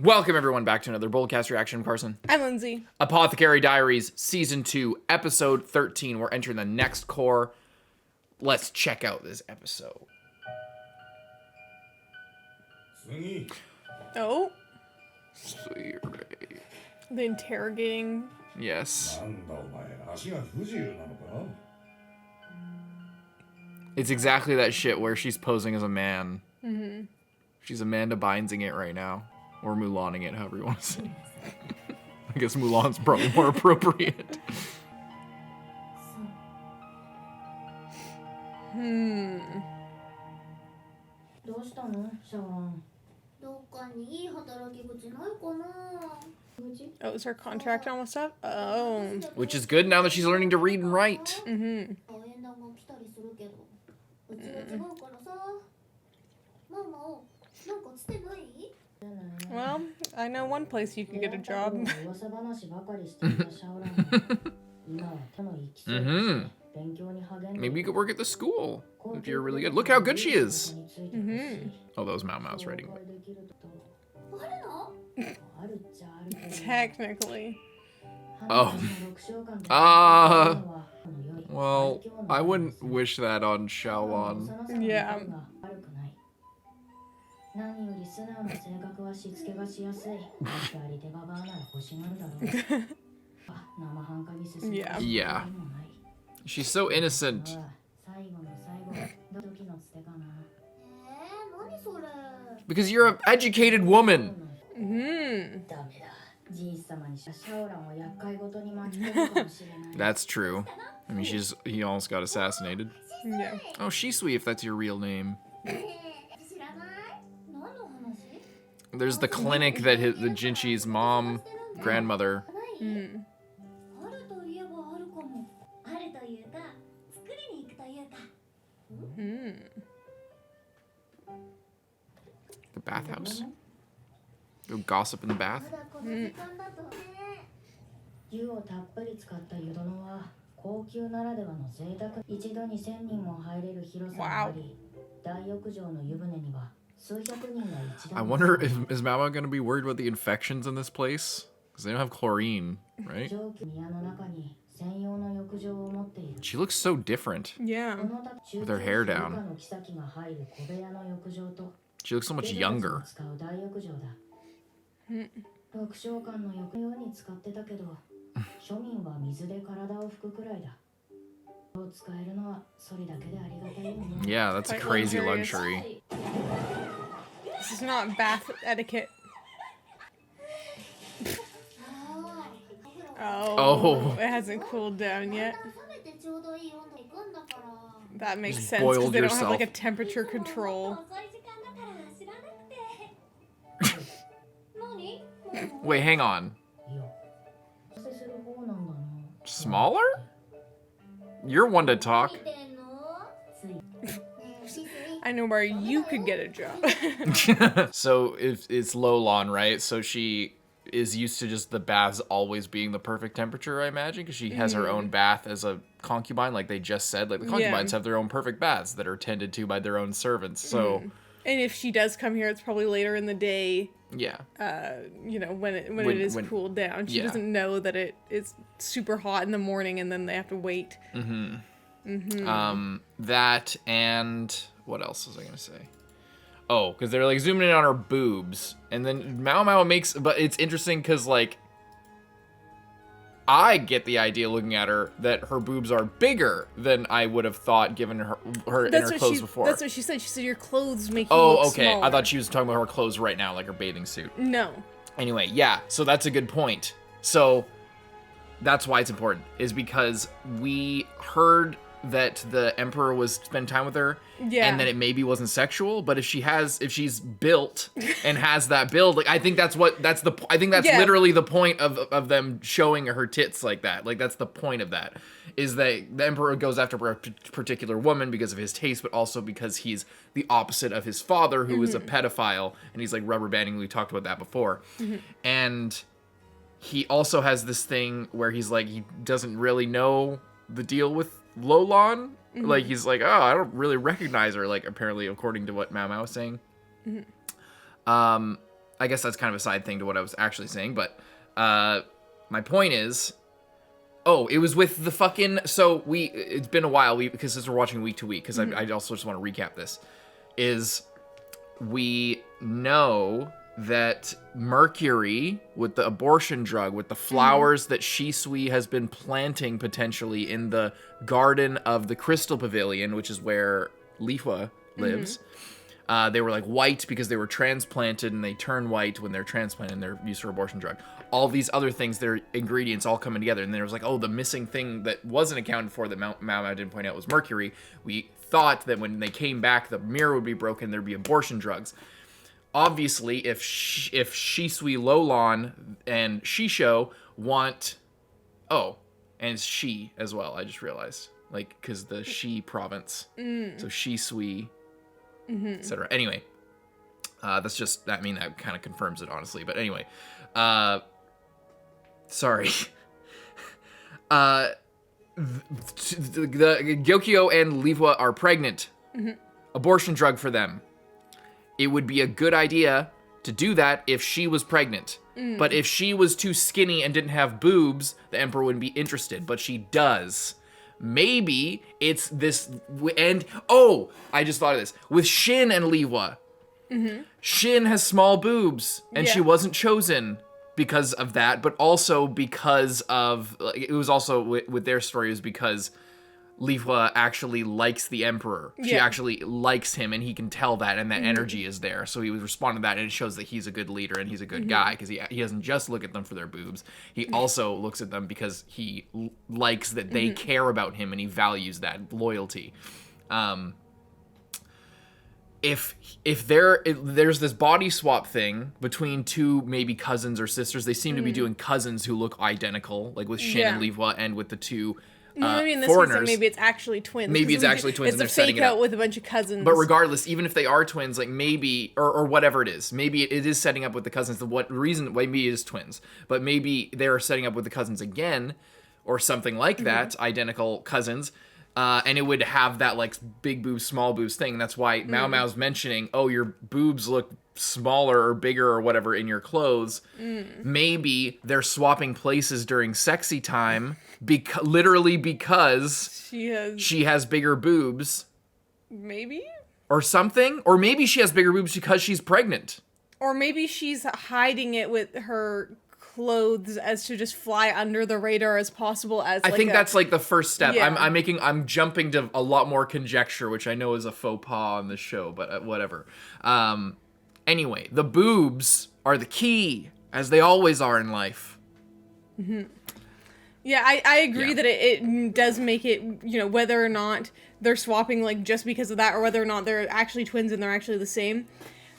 Welcome everyone back to another BOLDcast reaction. I'm Carson. I'm Lindsay. Apothecary Diaries, Season 2, Episode 13. We're entering the next core. Let's check out this episode. Oh, Sweet. the interrogating. Yes. It's exactly that shit where she's posing as a man. Mm-hmm. She's Amanda Bynesing it right now. Or Mulaning it, however you want to say. I guess Mulan's probably more appropriate. Oh, is her contract almost up? Oh. Which is good now that she's learning to read and write. Mm-hmm. Well, I know one place you can get a job. Mm-hmm. Maybe you could work at the school if you're really good. Look how good she is. Mm-hmm. Oh, those Maomao's writing. Technically. Oh. Well, I wouldn't wish that on Xiaolon. Yeah. Yeah. Yeah. She's so innocent. Because you're an educated woman. Mm-hmm. That's true. I mean, he almost got assassinated. Yeah. Oh, Shisui, if that's your real name. There's the clinic that the Jinshi's mom, grandmother. Mm. Mm. The bathhouse. Go gossip in the bath. Mm. Wow. I wonder if is Mama gonna be worried about the infections in this place? Because they don't have chlorine, right? She looks so different. Yeah. With her hair down. She looks so much younger. Mm. Yeah, that's a Quite crazy luxurious. luxury. This is not bath etiquette. Oh. It hasn't cooled down yet. That makes Just sense because boiled they don't have yourself. like a temperature control. Wait, hang on. Smaller? You're one to talk. I know where you could get a job. So if it's Lolon, right? So she is used to just the baths always being the perfect temperature, I imagine, because she has her own bath as a concubine, like they just said. Like the concubines have their own perfect baths that are tended to by their own servants. So, And if she does come here, it's probably later in the day. yeah. You know, when it is cooled down. She doesn't know that it is super hot in the morning and then they have to wait. That and what else was I gonna say? Oh, because they're like zooming in on her boobs, and then Maomao makes. But it's interesting because like I get the idea looking at her that her boobs are bigger than I would have thought given her in her clothes before. That's what she said. She said your clothes make you Oh, look okay. smaller. I thought she was talking about her clothes right now, like her bathing suit. No. Anyway, yeah. So that's a good point. So that's why it's important, is because we heard that the emperor was spend time with her, and that it maybe wasn't sexual. But if she's built and has that build, like I think that's literally the point of them showing her tits like that. Like that's the point of that, is that the emperor goes after a particular woman because of his taste, but also because he's the opposite of his father, who is a pedophile, and he's like rubber banding. We talked about that before, and he also has this thing where he's like he doesn't really know the deal with Lolon. Like he's like, oh, I don't really recognize her, like apparently according to what Maomao was saying. I I guess that's kind of a side thing to what I was actually saying, but my point is, it was with the fucking, it's been a while, because since we're watching week to week, because I also just want to recap this, is we know that Mercury, with the abortion drug, with the flowers that Shisui has been planting potentially in the garden of the Crystal Pavilion, which is where Lihua lives, they were like white because they were transplanted, and they turn white when they're transplanted and they're used for abortion drug. All these other things, their ingredients all coming together, and then it was like, the missing thing that wasn't accounted for that Maomao didn't point out was Mercury. We thought that when they came back, the mirror would be broken, there'd be abortion drugs. Obviously, if Shisui Lolon and Shisho want... and it's Shi as well, I just realized. Like, because the Shi province. So Shisui, etc. Anyway, that kind of confirms it, honestly. But anyway, sorry. The Gyokyo and Lihua are pregnant. Abortion drug for them. It would be a good idea to do that if she was pregnant. But if she was too skinny and didn't have boobs, the Emperor wouldn't be interested. But she does. Maybe it's this... And, I just thought of this. With Shin and Lihua. Shin has small boobs, and she wasn't chosen because of that, but also because of... It was also, with their story, it was because... Lihua actually likes the Emperor. She actually likes him, and he can tell that, and that energy is there. So he was responding to that, and it shows that he's a good leader and he's a good guy, because he doesn't just look at them for their boobs. He also looks at them because he likes that they care about him, and he values that loyalty. If there's this body swap thing between two maybe cousins or sisters, they seem to be doing cousins who look identical, like with Shin and Lihua, and with the two. Maybe in this case, maybe it's actually twins. Maybe it's actually twins, and they're setting it up. It's a fake out with a bunch of cousins. But regardless, even if they are twins, like maybe, or whatever it is, maybe it is setting up with the cousins. Maybe it is twins, but maybe they're setting up with the cousins again, or something like that, identical cousins. And it would have that like big boobs, small boobs thing. That's why Maomao's mentioning, your boobs look smaller or bigger or whatever in your clothes. Maybe they're swapping places during sexy time, literally because she has bigger boobs. Maybe? Or something. Or maybe she has bigger boobs because she's pregnant. Or maybe she's hiding it with her clothes as to just fly under the radar as possible. I think that's like the first step. Yeah. I'm jumping to a lot more conjecture, which I know is a faux pas on this show, but whatever. Anyway, the boobs are the key, as they always are in life. Yeah, I agree that it does make it, whether or not they're swapping like just because of that, or whether or not they're actually twins and they're actually the same.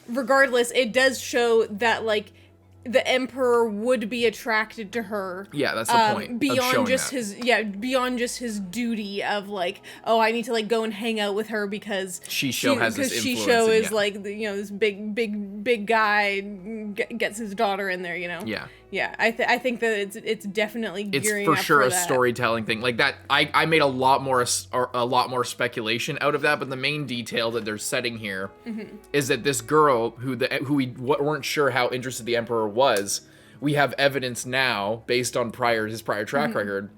Regardless, it does show that like the Emperor would be attracted to her. Yeah, that's the point. Beyond just his duty of like, I need to like go and hang out with her because Shisho has this influence. Shisho is like this big guy gets his daughter in there. Yeah. Yeah, I think that it's definitely gearing up for that. It's for sure a storytelling thing like that. I made a lot more speculation out of that, but the main detail that they're setting here is that this girl who we weren't sure how interested the Emperor was, we have evidence now based on his prior track record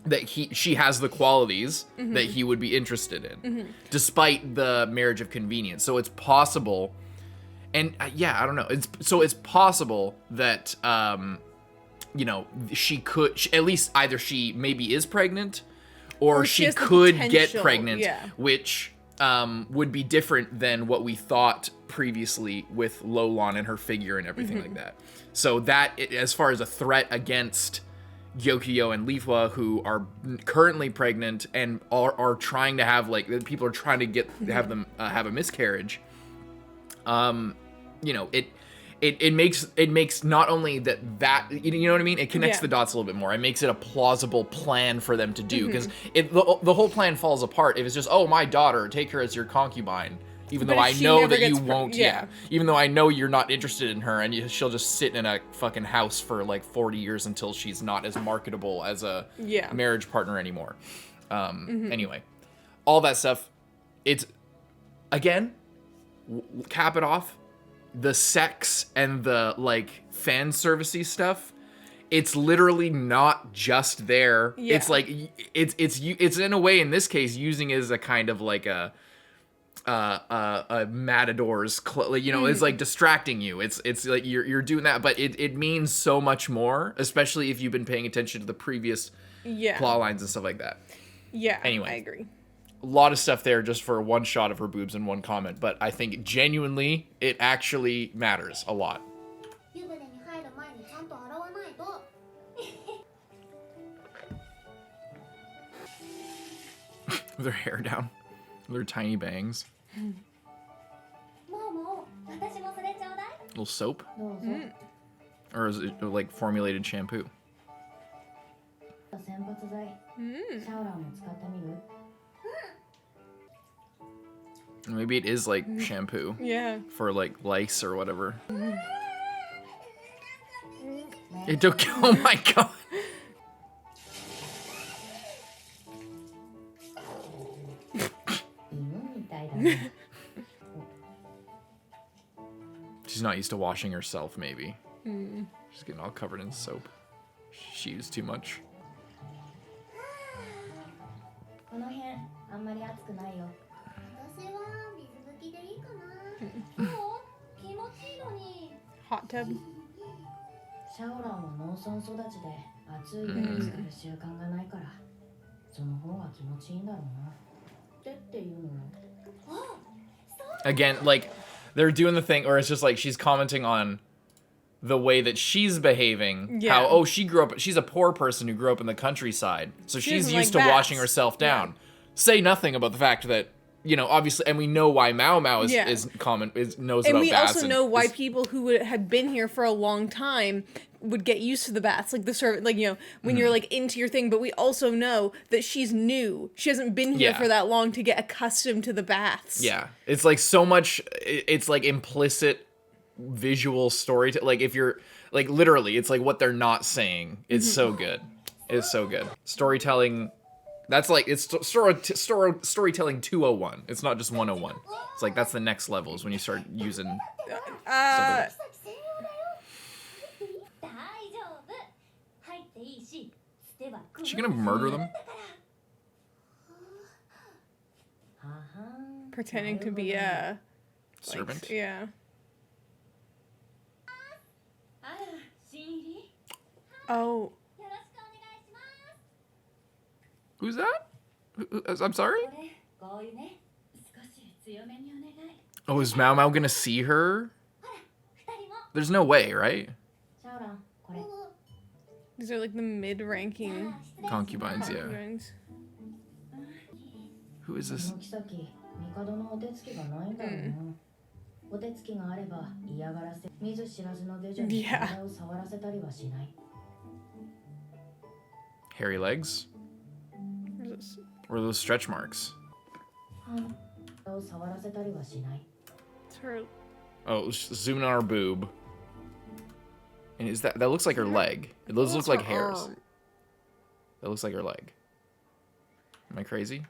that she has the qualities that he would be interested in, despite the marriage of convenience. So it's possible. And I don't know. It's possible that she could at least either she maybe is pregnant, or she could get pregnant, which would be different than what we thought previously with Lolon and her figure and everything like that. So that, as far as a threat against Gyokyo and Lihua, who are currently pregnant and are trying to have people are trying to have them have a miscarriage. It makes not only that you know what I mean? It connects the dots a little bit more. It makes it a plausible plan for them to do, because the whole plan falls apart if it's just, my daughter, take her as your concubine, even though I know that you won't. Even though I know you're not interested in her, and she'll just sit in a fucking house for like 40 years until she's not as marketable as a marriage partner anymore. Anyway, all that stuff. It's again, cap it off. the sex and the like fan servicey stuff, it's literally not just there. Yeah. It's like it's in a way in this case using it as a kind of like a matador's you know, it's like distracting you. It's like you're doing that, but it means so much more, especially if you've been paying attention to the previous plot lines and stuff like that. Yeah. Anyway, I agree. A lot of stuff there just for one shot of her boobs and one comment, but I think genuinely it actually matters a lot. With her hair down, with her tiny bangs. Little soap? Or is it like formulated shampoo? Maybe it is like shampoo. Yeah. For like lice or whatever. It took. Oh my god. She's not used to washing herself, maybe. She's getting all covered in soap. She used too much. Hot tub. Again, like, they're doing the thing, or it's just like she's commenting on the way that she's behaving. Yeah. How, oh, she's a poor person who grew up in the countryside, so she's used to like washing baths. herself down. Yeah. Say nothing about the fact that, you know, obviously, and we know why maomao is common, knows and about baths. And we also know why people who had been here for a long time would get used to the baths, like the servant, like, you know, when you're like into your thing. But we also know that she's new; she hasn't been here for that long to get accustomed to the baths. Yeah, it's like so much. It's like implicit visual story. Like if you're like literally, it's like what they're not saying. It's so good. It's so good. Storytelling. That's like, it's storytelling 201. It's not just 101. It's like, that's the next levels when you start using stuff. Is she gonna murder them? Pretending to be a servant? Like, yeah. Oh. Who's that? I'm sorry? Oh, is maomao gonna see her? There's no way, right? These are like the mid-ranking concubines, yeah. Who is this? Yeah. Hairy legs? Or those stretch marks? It's her. Oh, zooming on her boob. And is that looks like her leg? It looks like hairs. Arm. That looks like her leg. Am I crazy?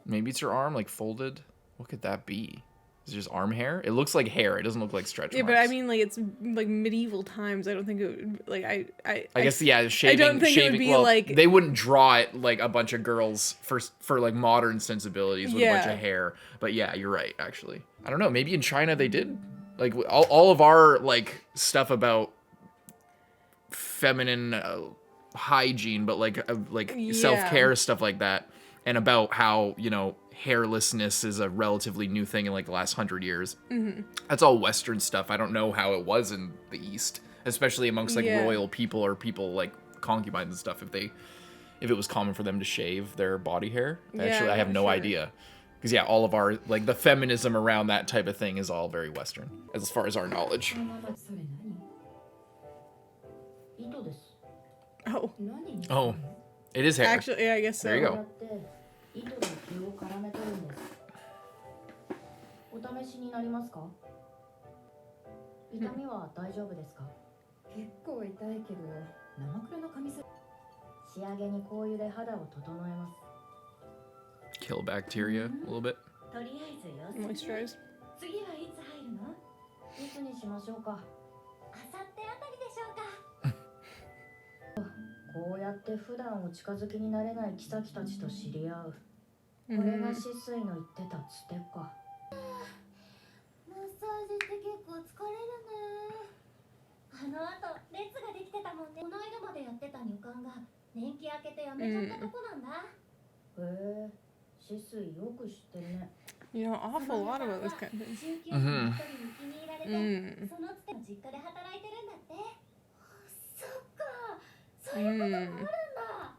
Maybe it's her arm, like folded. What could that be? Is it just arm hair? It looks like hair. It doesn't look like stretch marks. Yeah, but I mean, like, it's like medieval times. I don't think it would, like, I guess, yeah, shaving. I don't think it would be like... They wouldn't draw it like a bunch of girls for like modern sensibilities with a bunch of hair. But yeah, you're right, actually. I don't know. Maybe in China they did. Like, all of our, like, stuff about feminine hygiene, but like self-care, stuff like that. And about how, you know, hairlessness is a relatively new thing in like the last 100 years. That's all Western stuff. I don't know how it was in the East, especially amongst like royal people or people like concubines and stuff. If it was common for them to shave their body hair, actually, I have no idea. Because yeah, all of our like the feminism around that type of thing is all very Western, as far as our knowledge. Oh, it is hair. Actually, yeah, I guess so. There you go. Kill bacteria a little bit. とりあえず様子見。 Moisturize. 次はいつ入るの？いつにしましょうか。あさってあたりでしょうか。こうやって普段お近づきになれない妃たちと知り合う。これが止水の言ってたつてか。マッサージって結構疲れるね。あの後列ができてたもんね。この間までやってた女官が年季明けて辞めちゃったとこなんだ。へえ、止水よく知ってるね。You know, awful lot about this kind of thing. 19歳の一人に気に入られて、そのつての実家で働いてるんだって。そっか、そういうこともあるんだ。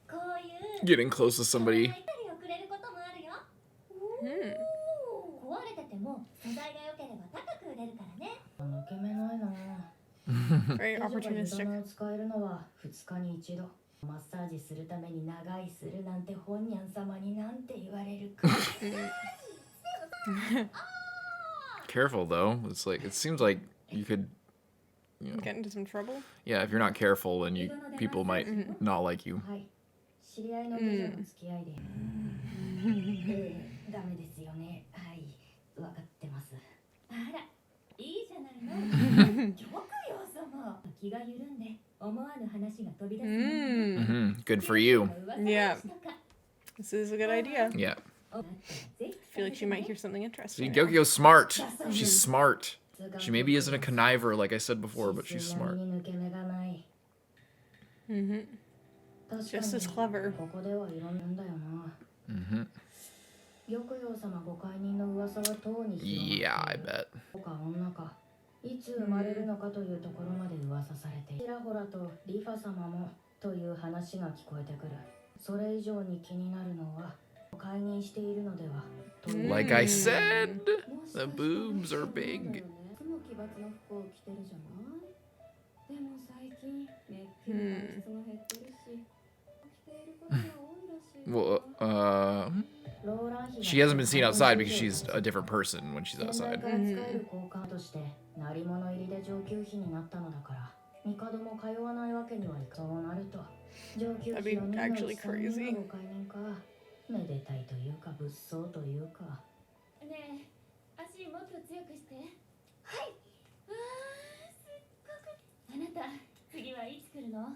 こういう Getting close to somebody. をくれることもあるよ。壊れてても素材が良ければ高く売れるからね。抜け目ないな。Very opportunistic. 使えるのは2日に一度。マッサージするために長居するなんて本にゃん様になんて言われるか。Careful though. It's like it seems like you could, you know, Get into some trouble. yeah. If you're not careful, then people might not like you. はい。知り合いの美女の付き合いで。ダメですよね。はい。わかってます。あら、いいじゃないの。よくよ様。気が緩んで思わぬ話が飛び出す。Good for you. Yeah. This is a good idea. Yeah. I feel like she might hear something See, interesting. Gokyo's smart. She's smart. She maybe isn't a conniver like I said before, but she's smart. Just as clever. Yeah, I bet. いつ生まれるのかというところまで噂されている。ちらほらとリファ様もという話が聞こえてくる。それ以上に気になるのは解任しているのでは。 Like I said, the boobs are big. いつも奇抜な服を着てるじゃない。でも最近めっきり露出が減ってるし、着ていることが多いらしい。 Well, she hasn't been seen outside because she's a different person when she's outside. 鳴り物入りで上級妃になったのだから、帝も通わないわけにはいかそうなると。上級妃を見るのに3人のご解任か。めでたいというか物騒というか。ねえ、足もっと強くして。はい。すっごく。あなた、次はいつ来るの？はい、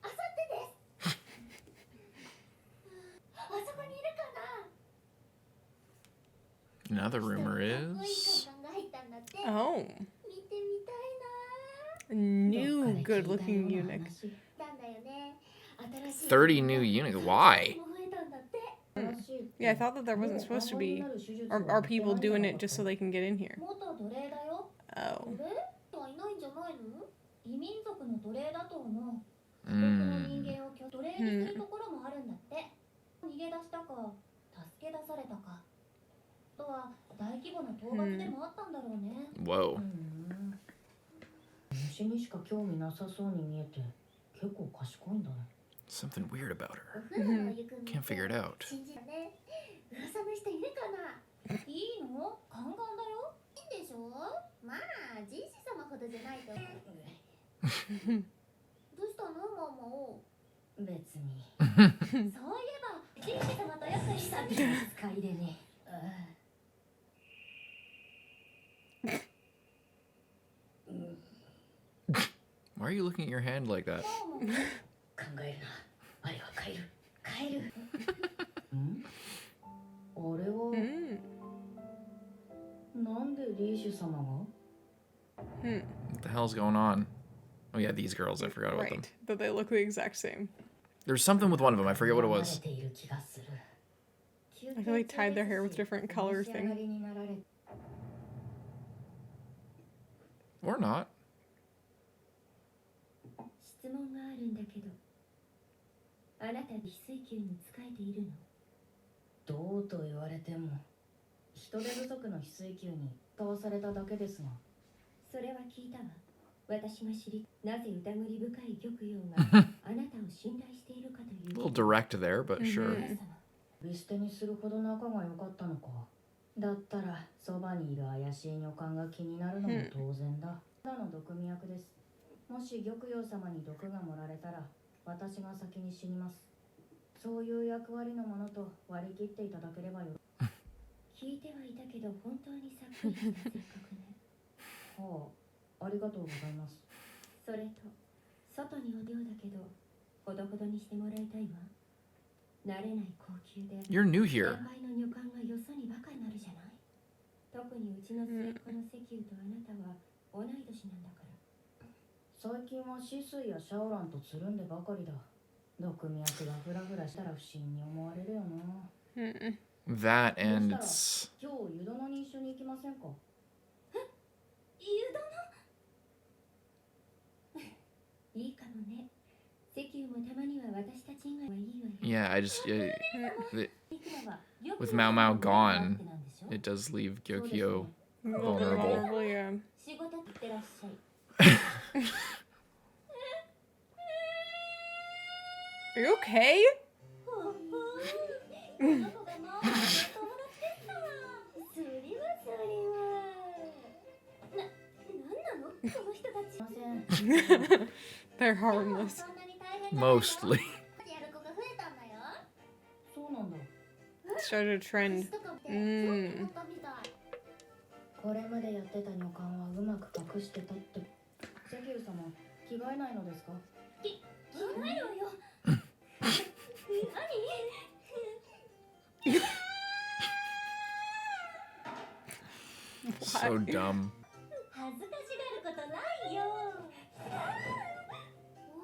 あさってです。あそこにいるかな。 Another rumor is Oh. A new good-looking eunuch. 30 new eunuchs. Why? Yeah, I thought that there wasn't supposed to be. Or are people doing it just so they can get in here? Oh. Whoa. 虫にしか興味なさそうに見えて結構賢いんだね。 Something weird about her. Can't figure it out. 噂の人いるかな。いいの？ガンガンだよ。いいんでしょ？まあ、ジンシ様ほどじゃないと。どうしたの、ママ？別に。そういえば、ジンシ様とよく一緒に使いでね。Why are you looking at your hand like that? 考えるな。あれはカエル。カエル。ん？あれは。なんでリーシュ様が？ What the hell's going on? Oh yeah, these girls. I forgot about them. Right. But they look the exact same. There's something with one of them. I forget what it was. I feel like tied their hair with different color thing. Or not. 質問があるんだけど、あなた翡翠球に仕えているの？どうと言われても、人手不足の翡翠球に使わされただけですが。それは聞いたわ。私が知り、なぜ疑り深い玉葉があなたを信頼しているかという。A little direct there, but sure. 見捨てにするほど仲が良かったのか。だったら、そばにいる怪しい女官が気になるのも当然だ。ただの毒味役です。もし玉葉様に毒が盛られたら、私が先に死にます。そういう役割のものと割り切っていただければよ。聞いてはいたけど本当にさっくりした性格ね。はあ、ありがとうございます。それと外にお量だけどほどほどにしてもらいたいわ。慣れない高級で You're new here. 先輩の女官がよそにばかりなるじゃない。特にうちの末っ子の石油とあなたは同い年なんだから。最近はシスイやシャオランとつるんでばかりだ。毒味役がフラフラしたら不審に思われるよな。That and it's 今日湯殿に一緒に行きませんか。え、湯殿いいかもね。石油もたまには私たち以外はいいわよ。 yeah, I just with Maomao gone, it does leave Gyokyo vulnerable. Yeah. 仕事ってらっしゃい。 Are you okay? この子がママの友達ですか。それはそれは。なんなのこの人たち。ません。 They're harmless. そんなに大変 Mostly. やる子が増えたんだよ。そうなんだ。 Started a trend. これまでやってた女官はうまく隠してたって。関羽様、着替えないのですか。着替えろよ。So dumb. 恥ずかしがることないよ。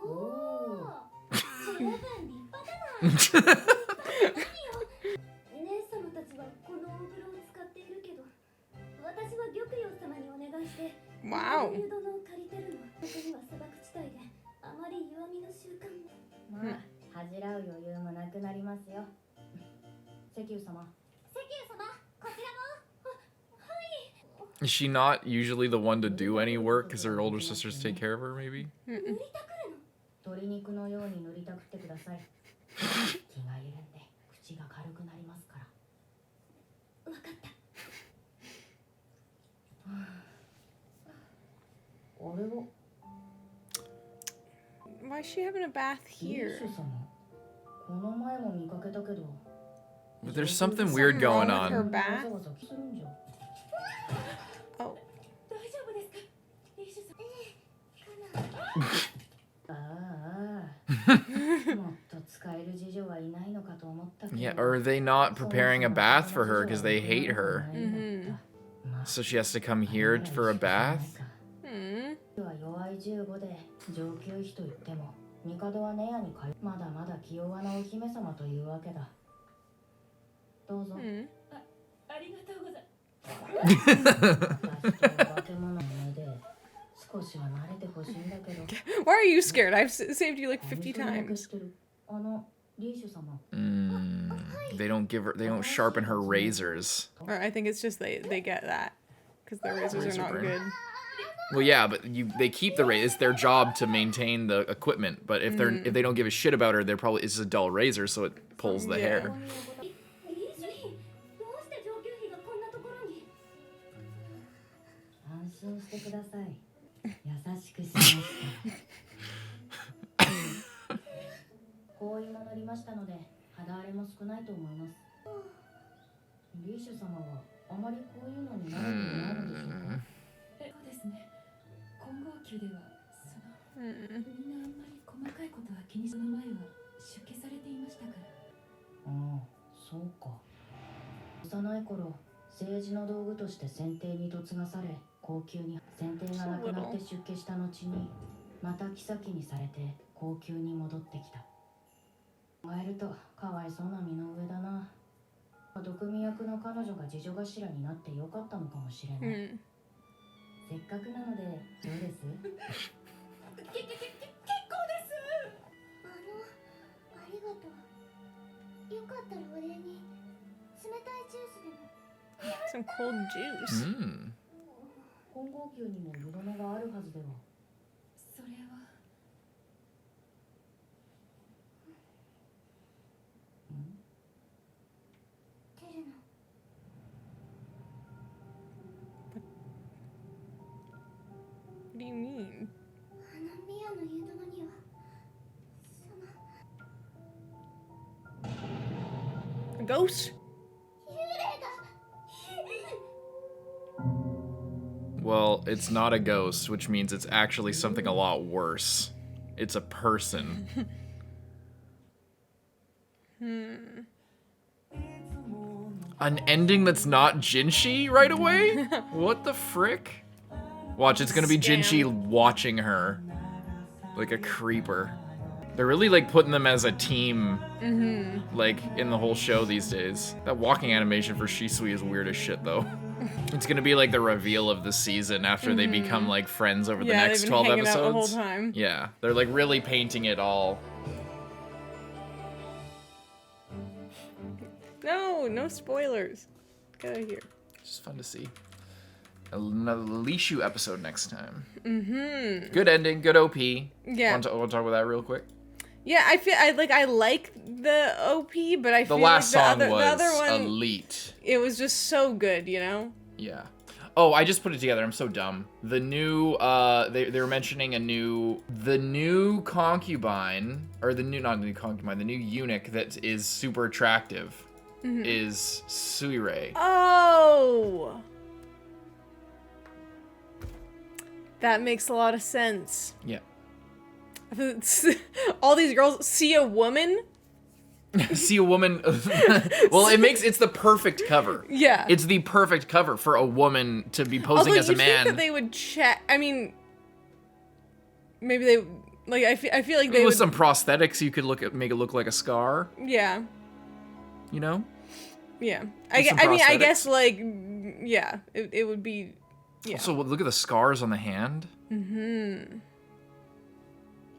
おお、十分立派だな。立派よ。姉様たちはこの大風呂を使っているけど、私は玉葉様にお願いして Wow. 湯殿を借りてるの。ここには砂漠地帯であまり弱みの習慣も。まあ、恥じらう余裕もなくなりますよ。関羽様。関羽様、こちらも。 Is she not usually the one to do any work because her older sisters take care of her, maybe? 塗りたくるの。鶏肉のように塗りたくってください。気が緩んで口が軽くなりますから。わかった。あれは Why is she having a bath リー here? シュ様。この前も見かけたけど。 But there's something weird going wrong with her on. bath? わざわざするんじゃ。 Oh. 大丈夫ですかリーシュさん。ああ。もっと使える次女はいないのかと思ったけど。 Yeah, or are they not preparing a bath for her because they hate her? Mm-hmm. So she has to come here for a bath? Hmm. は弱い15で上級妃と言っても帝はネアに通う。まだまだ気弱なお姫様というわけだ。どうぞ。 Hmm. ありがとうございます。私と化け物の目で少しは慣れてほしいんだけど。 Why are you scared? I've saved you like 50 何 times. してる。あのリーシュ様。 They don't give her. They don't sharpen her razors. Or I think it's just they get that because their razors are Razor not burn. good. Well, yeah, but they keep the razor. It's their job to maintain the equipment. But if they don't give a shit about her, they're probably it's a dull razor, so it pulls the Yeah. hair. リーシュ妃、どうして上級妃がこんなところに。安心してください。優しくしました。包囲も乗りましたので肌荒れも少ないと思います。リーシュ様はあまりこういうのに慣れていないのでしょうか。そうですね。混合宮ではみんなあんまり細かいことは気にしない。前は出家されていましたから。ああ、そうか。幼い頃政治の道具として選定に嫁がされ、高級に選定がなくなって出家した後にまた妃にされて高級に戻ってきた。考えるとかわいそうな身の上だな。毒味役の彼女が次女頭になってよかったのかもしれない。 Hmm. せっかくなのでどうです？結構です。ありがとう。よかったらお礼に冷たいジュースでも。 Some cold juice. Mm. 混合宮にも湯殿があるはずでは。それは。テルナ。 What do you mean? あのミアの湯殿にはその A ghost? 幽霊が。Well, it's not a ghost, which means it's actually something a lot worse. It's a person. An ending that's not jinshi right away? What the frick? Watch, it's gonna be jinshi watching her. Like a creeper. They're really, like, putting them as a team, like, in the whole show these days. That walking animation for Shisui is weird as shit, though. It's gonna be, like, the reveal of the season after they become, like, friends over the next 12 hanging episodes. out the whole time. Yeah, they're, like, really painting it all. No spoilers. Get out of here. It's just fun to see. Another Lishu episode next time. Good ending, good OP. Yeah. Want to talk about that real quick? Yeah, I like the OP, but I feel The last like song the other was one, elite. it was just so good, you know? Yeah. Oh, I just put it together. I'm so dumb. The new, they were mentioning the new concubine, or the new eunuch that is super attractive is Suirei. Oh! That makes a lot of sense. Yeah. All these girls see a woman. See a woman. Well, it's the perfect cover. Yeah. It's the perfect cover for a woman to be posing as a man. Think that they would check. I mean, maybe they like. I feel like they with would. some prosthetics, you could make it look like a scar. Yeah. You know. Yeah. With I mean, I prosthetics. guess like, yeah, it would be. Yeah. Also, look at the scars on the hand.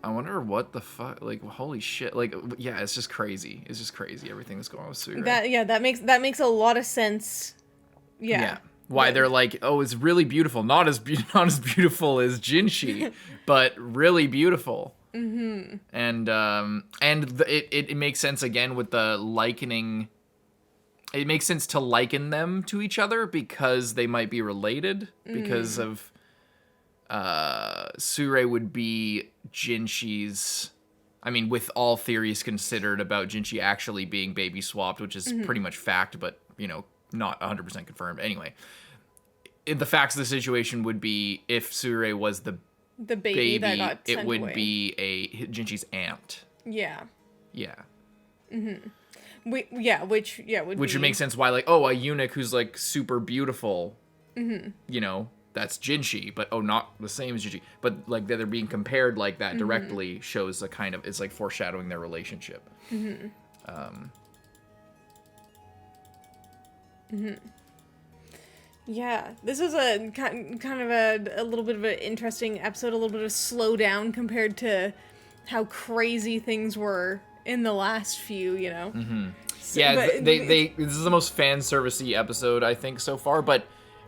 I wonder what the fuck, like, holy shit, like, yeah, it's just crazy. It's just crazy, everything that's going on with Suirei. That makes a lot of sense. Yeah. Why they're like, oh, it's really beautiful. Not as beautiful as Jinshi, but really beautiful. And it makes sense again with the likening. It makes sense to liken them to each other because they might be related because of Suirei would be Jinshi's, I mean, with all theories considered about Jinshi actually being baby swapped, which is pretty much fact, but, you know, not 100% confirmed. Anyway, the facts of the situation would be if Suirei was the baby that got sent it would away. be Jinshi's aunt. Yeah. Yeah. Which would make sense why, like, oh, a eunuch who's, like, super beautiful, you know, that's Jinshi, but, oh, not the same as Jinshi. But, like, they're being compared like that directly shows a kind of, it's, like, foreshadowing their relationship. Yeah, this was a kind of a little bit of an interesting episode, a little bit of a slowdown compared to how crazy things were in the last few, you know? So, Yeah, but, this is the most fan servicey episode, I think, so far, but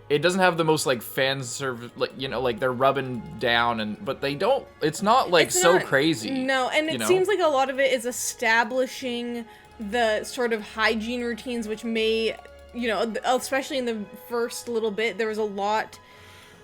it doesn't have the most, like, fan service, like, you know, like, they're rubbing down, but they don't, it's not, like, it's so not- crazy. No, and it seems like a lot of it is establishing the sort of hygiene routines, which may, you know, especially in the first little bit, there was a lot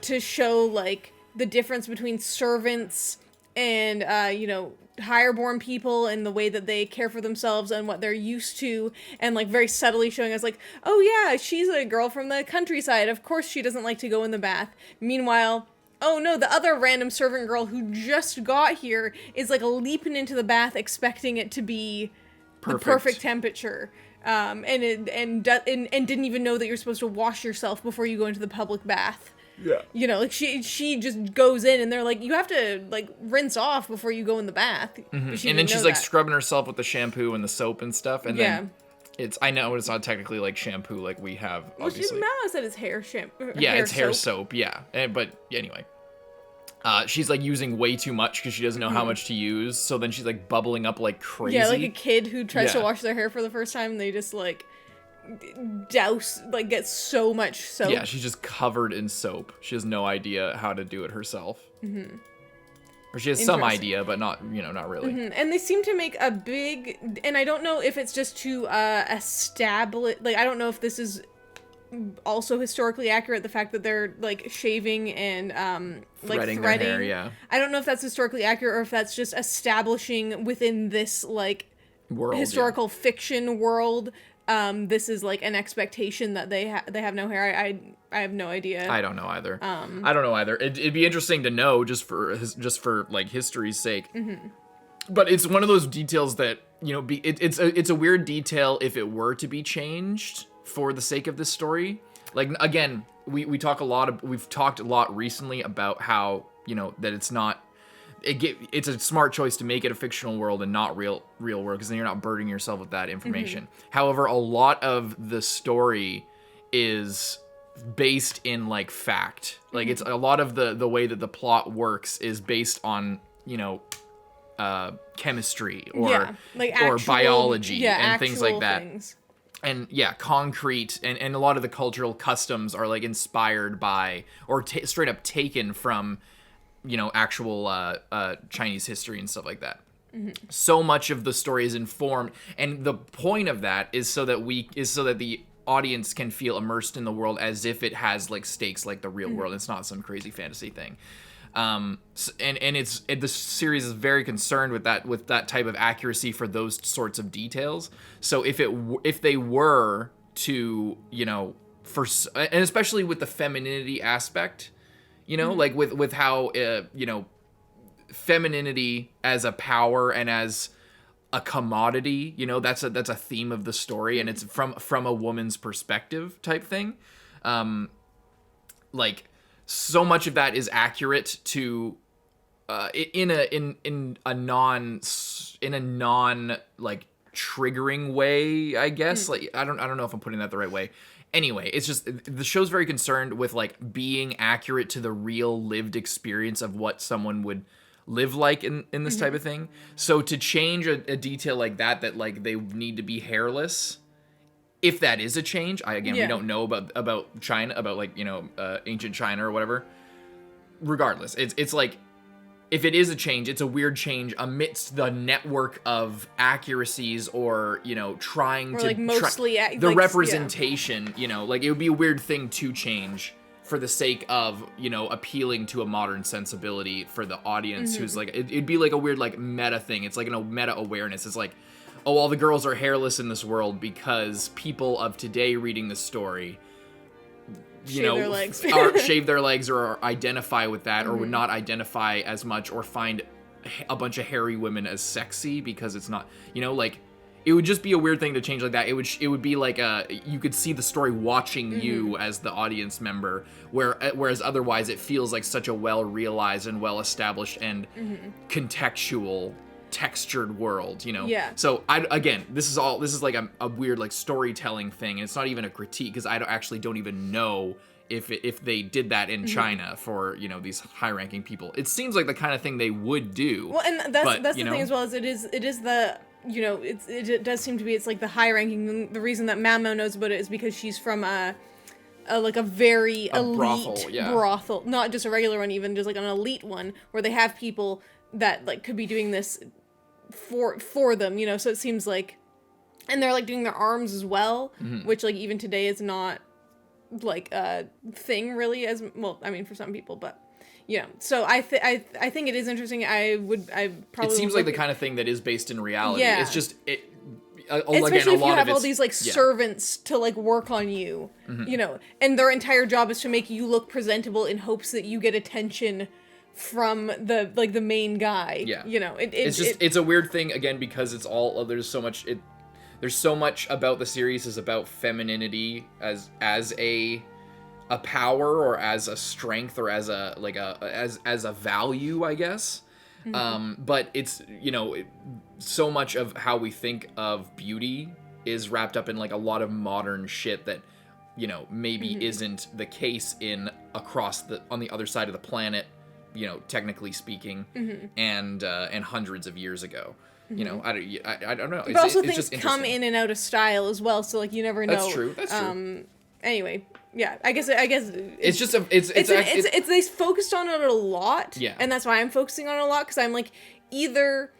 to show, like, the difference between servants and, you know, higher born people and the way that they care for themselves and what they're used to, and, like, very subtly showing us, like, oh yeah, she's a girl from the countryside, of course she doesn't like to go in the bath. Meanwhile, oh no, the other random servant girl who just got here is, like, leaping into the bath expecting it to be the perfect temperature. And didn't even know that you're supposed to wash yourself before you go into the public bath. Yeah. You know, like, she just goes in and they're like, you have to, like, rinse off before you go in the bath. And then she's, like, scrubbing herself with the shampoo and the soap and stuff, and then I know it's not technically, like, shampoo like we have, obviously. Well, Mama said it's hair shampoo. Yeah, it's hair soap, yeah. But anyway. She's, like, using way too much because she doesn't know how much to use, so then she's, like, bubbling up like crazy. Yeah, like a kid who tries to wash their hair for the first time, and they just, like, douse, like, get so much soap. Yeah, she's just covered in soap. She has no idea how to do it herself. Or she has some idea, but not, you know, not really. And they seem to make a big, and I don't know if it's just to establish, like, I don't know if this is also historically accurate, the fact that they're, like, shaving and like threading their hair, yeah. I don't know if that's historically accurate or if that's just establishing within this, like, World, historical fiction world this is like an expectation that they have no hair. I have no idea. I don't know either. I don't know either. It'd be interesting to know just for like history's sake. Mm-hmm. But it's one of those details that, you know, it's a weird detail if it were to be changed for the sake of this story. Like, again, we've talked a lot recently about how, you know, that it's a smart choice to make it a fictional world and not real world, because then you're not burdening yourself with that information. Mm-hmm. However, a lot of the story is based in like fact. Like, it's a lot of the way that the plot works is based on, you know, chemistry or biology and things like that. And yeah, concrete and a lot of the cultural customs are like inspired by or straight up taken from, you know, actual Chinese history and stuff like that. Mm-hmm. So much of the story is informed, and the point of that is so that the audience can feel immersed in the world as if it has like stakes like the real world. It's not some crazy fantasy thing. And the series is very concerned with that type of accuracy for those sorts of details. So if they were to, you know, and especially with the femininity aspect, you know, like with how you know, femininity as a power and as a commodity, you know, that's a theme of the story, and it's from a woman's perspective type thing. Like, so much of that is accurate to in a non like triggering way, I guess. Like, I don't know if I'm putting that the right way. Anyway, it's just the show's very concerned with like being accurate to the real lived experience of what someone would live like in this type of thing. So to change a detail like that like they need to be hairless, if that is a change, we don't know about China, about like, you know, ancient China or whatever. Regardless, it's like, if it is a change, it's a weird change amidst the network of accuracies, or, you know, trying to like mostly the representation. You know, like, it would be a weird thing to change for the sake of, you know, appealing to a modern sensibility for the audience who's like, it'd be like a weird like meta thing. It's like a meta awareness. It's like, oh, all the girls are hairless in this world because people of today reading the story, you know, shave their legs or identify with that, or would not identify as much, or find a bunch of hairy women as sexy because it's not, you know, like, it would just be a weird thing to change like that. It would be like you could see the story watching you as the audience member, whereas otherwise it feels like such a well realized and well established and contextual, textured world, you know. So this is like a weird like storytelling thing, and it's not even a critique, because I don't even know if they did that in China for, you know, these high ranking people. It seems like the kind of thing they would do. Well, and that's the thing as well, as it is the, you know, it does seem to be, it's like the high ranking. The reason that maomao knows about it is because she's from a very elite brothel, not just a regular one, even just like an elite one, where they have people that like could be doing this for them, you know. So it seems like, and they're like doing their arms as well, which like even today is not like a thing really, as well, I mean, for some people, but you know. So I think it is interesting. I probably, it seems like the kind of thing that is based in reality. Yeah. It's just especially if you have all these like servants to like work on you, you know, and their entire job is to make you look presentable in hopes that you get attention from the main guy. You know, it's a weird thing, again, because it's all, there's so much about the series is about femininity as a power, or as a strength, or as a like as a value, I guess. But it's, you know, so much of how we think of beauty is wrapped up in like a lot of modern shit that, you know, maybe isn't the case on the other side of the planet, you know, technically speaking, and hundreds of years ago. You know, I don't know. But also things come in and out of style as well, so like you never know. That's true. Anyway, yeah, I guess it's just it's they focused on it a lot. Yeah. And that's why I'm focusing on it a lot, because I'm like, either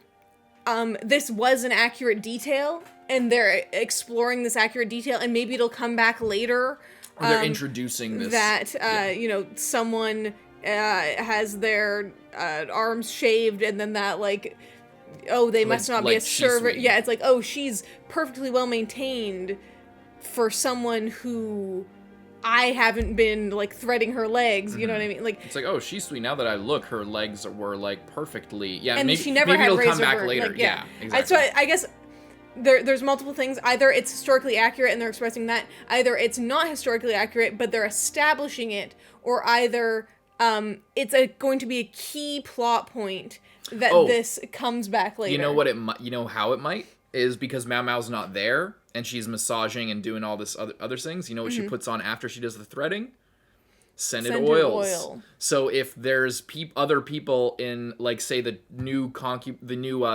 this was an accurate detail and they're exploring this accurate detail, and maybe it'll come back later. Or they're introducing this. That you know, someone has their arms shaved, and then that like, oh, they must not be a servant. Yeah, it's like, oh, she's perfectly well maintained, for someone who I haven't been, like, threading her legs, you know what I mean? Like, it's like, oh, she's sweet. Now that I look, her legs were, like, perfectly... Yeah, and maybe, she never maybe had it'll razor come back burn. later. Like, yeah, exactly. So I guess there's multiple things. Either it's historically accurate and they're expressing that. Either it's not historically accurate, but they're establishing it. Or either it's going to be a key plot point that this comes back later. You know what you know how it might? Is because Maomao's not there, and she's massaging and doing all this other things. You know what she puts on after she does the threading? Scented oils. Oil. So if there's other people in, like, say, the new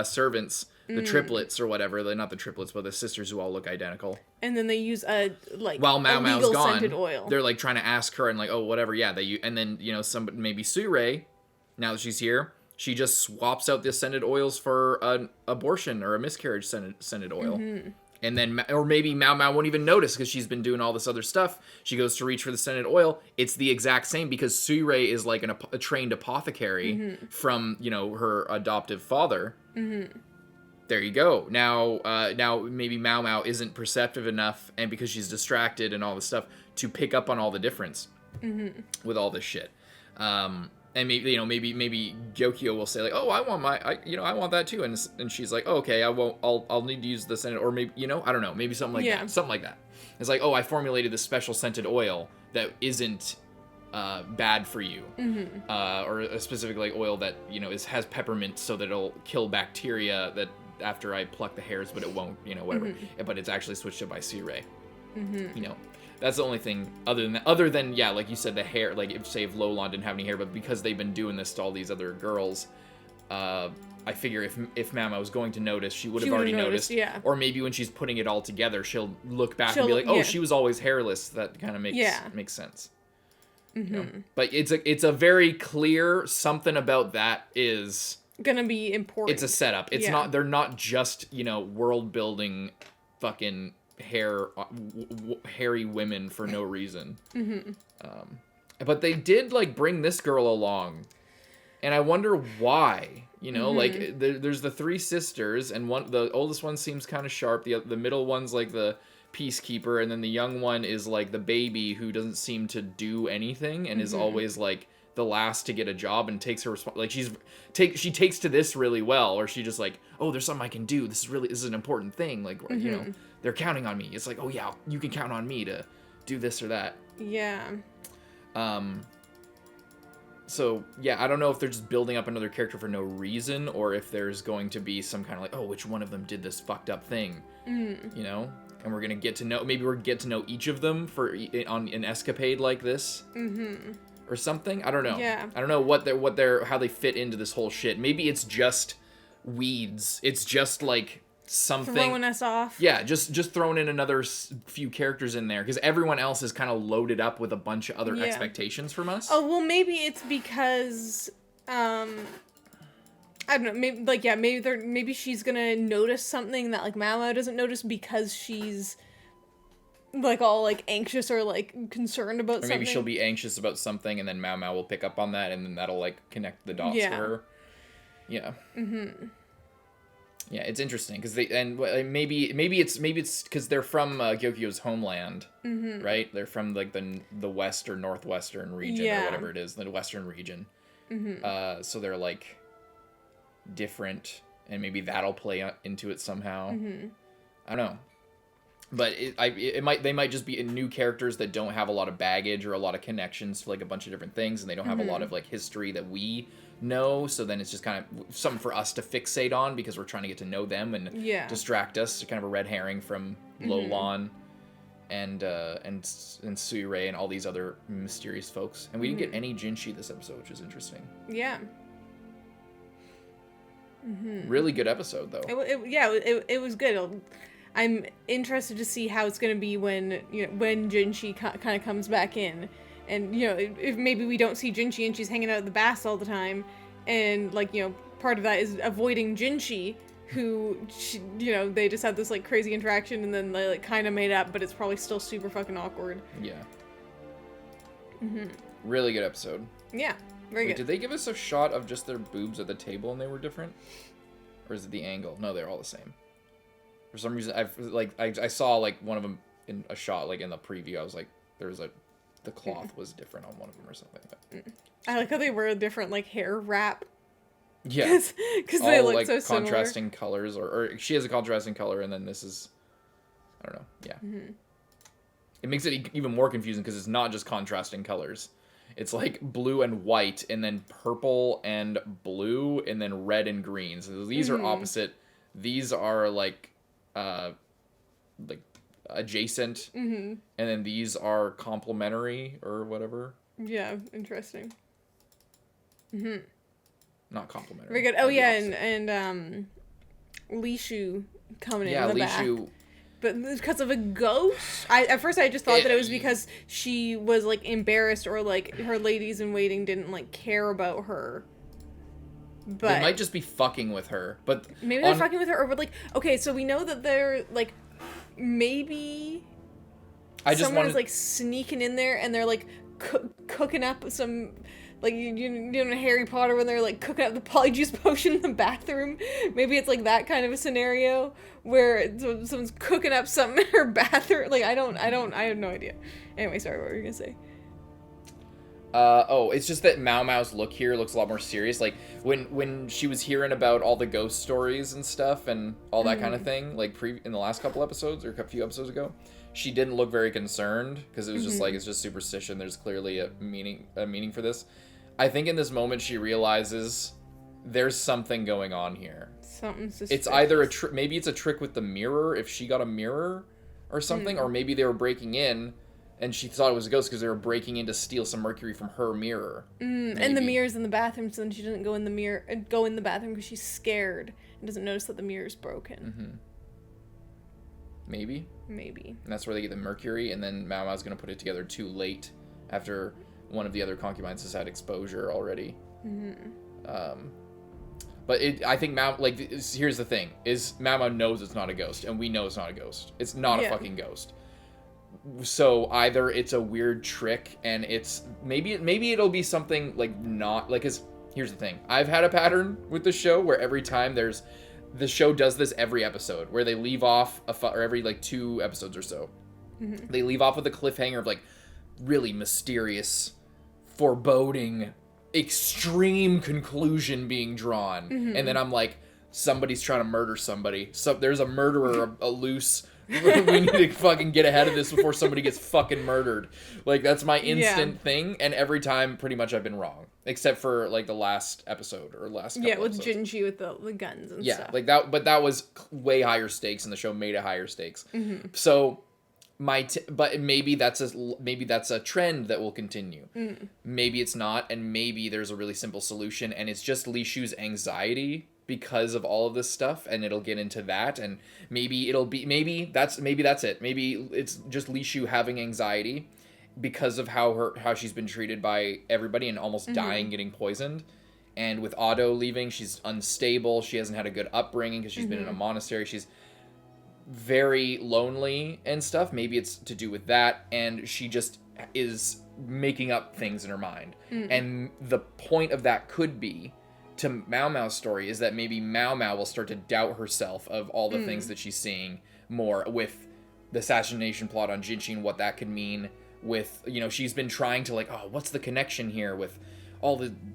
servants, the triplets or whatever, not the triplets, but the sisters who all look identical. And then they use while Maomao's gone, scented oil. They're like trying to ask her and like, oh, whatever, yeah, and then, you know, maybe Suirei, now that she's here, she just swaps out the scented oils for an abortion or a miscarriage scented oil. And then, or maybe Maomao won't even notice because she's been doing all this other stuff. She goes to reach for the scented oil. It's the exact same because Suirei is like a trained apothecary from, you know, her adoptive father. There you go. Now maybe Maomao isn't perceptive enough, and because she's distracted and all this stuff, to pick up on all the difference with all this shit. And maybe, you know, maybe Gyokyo will say like, oh, I want that too, and she's like, oh, okay, I'll need to use the scented, or maybe, you know, I don't know, maybe something like that. It's like, oh, I formulated this special scented oil that isn't bad for you, or a specific like oil that, you know, has peppermint so that it'll kill bacteria that after I pluck the hairs, but it won't, you know, whatever. But it's actually switched up by Suirei. You know. That's the only thing other than yeah, like you said, the hair, like if Lolon didn't have any hair, but because they've been doing this to all these other girls, I figure if Maomao was going to notice, she would have already noticed. Yeah. Or maybe when she's putting it all together, she'll look back and be like, oh, she was always hairless. That kind of makes sense. You know? But it's a very clear something about that is gonna be important. It's a setup. It's not, they're not just, you know, world building fucking hairy women for no reason. But they did like bring this girl along, and I wonder why. You know, like there's the three sisters, and the oldest one seems kind of sharp. The middle one's like the peacekeeper, and then the young one is like the baby who doesn't seem to do anything and is always like the last to get a job and takes her like she takes to this really well, or she just like, oh, there's something I can do. This is an important thing. Like you know, they're counting on me. It's like, oh yeah, you can count on me to do this or that. Yeah. So yeah, I don't know if they're just building up another character for no reason, or if there's going to be some kind of like, oh, which one of them did this fucked up thing, you know? And we're gonna get to know each of them on an escapade like this, or something. I don't know. Yeah. I don't know how they fit into this whole shit. Maybe it's just weeds. It's just like something throwing us off. Yeah, just throwing in another few characters in there because everyone else is kind of loaded up with a bunch of other expectations from us. Oh well, maybe it's because I don't know. Maybe she's gonna notice something that like Maomao doesn't notice because she's like all like anxious or like concerned about something. Maybe she'll be anxious about something, and then Maomao will pick up on that, and then that'll like connect the dots for her. Yeah. Yeah, it's interesting because maybe it's because they're from Gyokyo's homeland, right? They're from like the west or northwestern region or whatever it is, the western region. So they're like different, and maybe that'll play into it somehow. I don't know, but they might just be new characters that don't have a lot of baggage or a lot of connections to like a bunch of different things, and they don't have a lot of like history that we know, so then it's just kind of something for us to fixate on because we're trying to get to know them and distract us. Kind of a red herring from Lolon and Suirei and all these other mysterious folks. And we didn't get any jinshi this episode, which is interesting. Yeah. Really good episode though. It was good. I'm interested to see how it's going to be when jinshi kind of comes back in. And, you know, if maybe we don't see Jinshi and she's hanging out at the baths all the time, and, like, you know, part of that is avoiding Jinshi, who, they just had this, like, crazy interaction, and then they, like, kind of made up, but it's probably still super fucking awkward. Yeah. Really good episode. Yeah, very good. Did they give us a shot of just their boobs at the table and they were different? Or is it the angle? No, they're all the same. For some reason, I saw, like, one of them in a shot, like in the preview, I was like, the cloth was different on one of them or something. But. I like how they wear a different, like, hair wrap. Yeah. Because they look like, so similar. contrasting colors, or she has a contrasting color, and then this is, I don't know, yeah. Mm-hmm. It makes it even more confusing, because it's not just contrasting colors. It's like blue and white, and then purple and blue, and then red and green. So these are opposite. These are like adjacent, and then these are complementary or whatever. Yeah, interesting. Not complimentary. Very good. Oh yeah, and Lishu coming in the Lishu. back. But because of a ghost? At first I just thought that it was because she was, like, embarrassed, or, like, her ladies in waiting didn't, like, care about her. But they might just be fucking with her. But maybe they're fucking with her, or, like, okay, so we know that they're, like, maybe someone is, like, sneaking in there, and they're, like, cooking up some... Like, you know, Harry Potter, when they're, like, cooking up the polyjuice potion in the bathroom. Maybe it's, like, that kind of a scenario where someone's cooking up something in her bathroom. Like, I have no idea. Anyway, sorry, what were you gonna say? It's just that Maomao's look here looks a lot more serious. Like, when she was hearing about all the ghost stories and stuff and all that kind of thing, like, in the last couple episodes, or a few episodes ago, she didn't look very concerned, because it was just like, it's just superstition. There's clearly a meaning for this. I think in this moment she realizes there's something going on here. Something suspicious. It's either maybe it's a trick with the mirror, if she got a mirror or something, or maybe they were breaking in and she thought it was a ghost because they were breaking in to steal some mercury from her mirror. And the mirror's in the bathroom, so then she doesn't go in the bathroom because she's scared and doesn't notice that the mirror's broken. Maybe. And that's where they get the mercury, and then Maomao's going to put it together too late after one of the other concubines has had exposure already. But I think here's the thing, is Maomao knows it's not a ghost, and we know it's not a ghost. It's not a fucking ghost. So either it's a weird trick, and it's maybe it'll be something like not like, cause here's the thing, I've had a pattern with the show where every time the show does this every episode, where they leave off or every like 2 episodes or so, they leave off with a cliffhanger of like really mysterious, foreboding, extreme conclusion being drawn, and then I'm like, somebody's trying to murder somebody. So there's a murderer loose. We need to fucking get ahead of this before somebody gets fucking murdered. Like, that's my instant thing, and every time pretty much I've been wrong, except for like the last episode or last couple with episodes. Jinshi with the guns and stuff. Like that, but that was way higher stakes, and the show made it higher stakes. So but maybe that's a trend that will continue. Maybe it's not, and maybe there's a really simple solution, and it's just Lishu's anxiety because of all of this stuff, and it'll get into that, and maybe that's it. Maybe it's just Lishu having anxiety because of how she's been treated by everybody and almost dying, getting poisoned. And with Otto leaving, she's unstable. She hasn't had a good upbringing because she's been in a monastery. She's very lonely and stuff. Maybe it's to do with that, and she just is making up things in her mind. And the point of that could be, to Maomao's story, is that maybe Maomao will start to doubt herself of all the things that she's seeing more, with the assassination plot on Jinshi and what that could mean, with, she's been trying to like, oh, what's the connection here with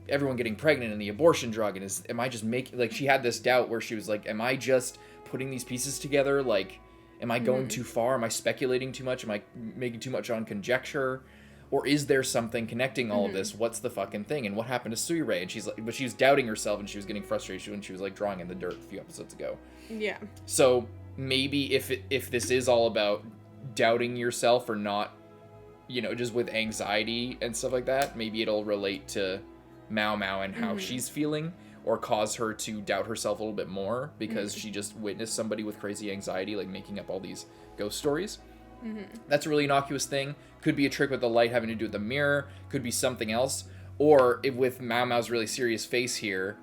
everyone getting pregnant and the abortion drug, and am I just making, like, she had this doubt where she was like, am I just putting these pieces together? Like, am I going too far? Am I speculating too much? Am I making too much on conjecture? Or is there something connecting all of this? What's the fucking thing? And what happened to Suirei? And she's like, but she was doubting herself, and she was getting frustrated when she was like drawing in the dirt a few episodes ago. Yeah. So maybe if this is all about doubting yourself, or not, just with anxiety and stuff like that, maybe it'll relate to Maomao and how she's feeling, or cause her to doubt herself a little bit more because she just witnessed somebody with crazy anxiety, like making up all these ghost stories. That's a really innocuous thing. Could be a trick with the light having to do with the mirror. Could be something else. Or with Maomao's really serious face here,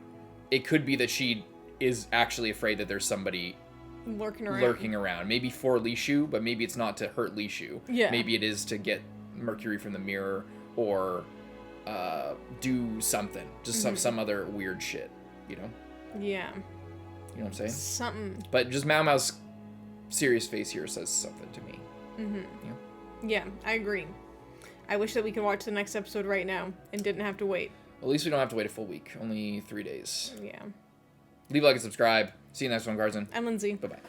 it could be that she is actually afraid that there's somebody lurking around. Maybe for Lishu, but maybe it's not to hurt Lishu. Yeah. Maybe it is to get mercury from the mirror, or do something. Just some other weird shit, Yeah. You know what I'm saying? Something. But just Maomao's serious face here says something to me. Yeah, I agree. I wish that we could watch the next episode right now and didn't have to wait. At least we don't have to wait a full week. Only 3 days. Yeah. Leave a like and subscribe. See you next one, Garzen. I'm Lindsay. Bye-bye.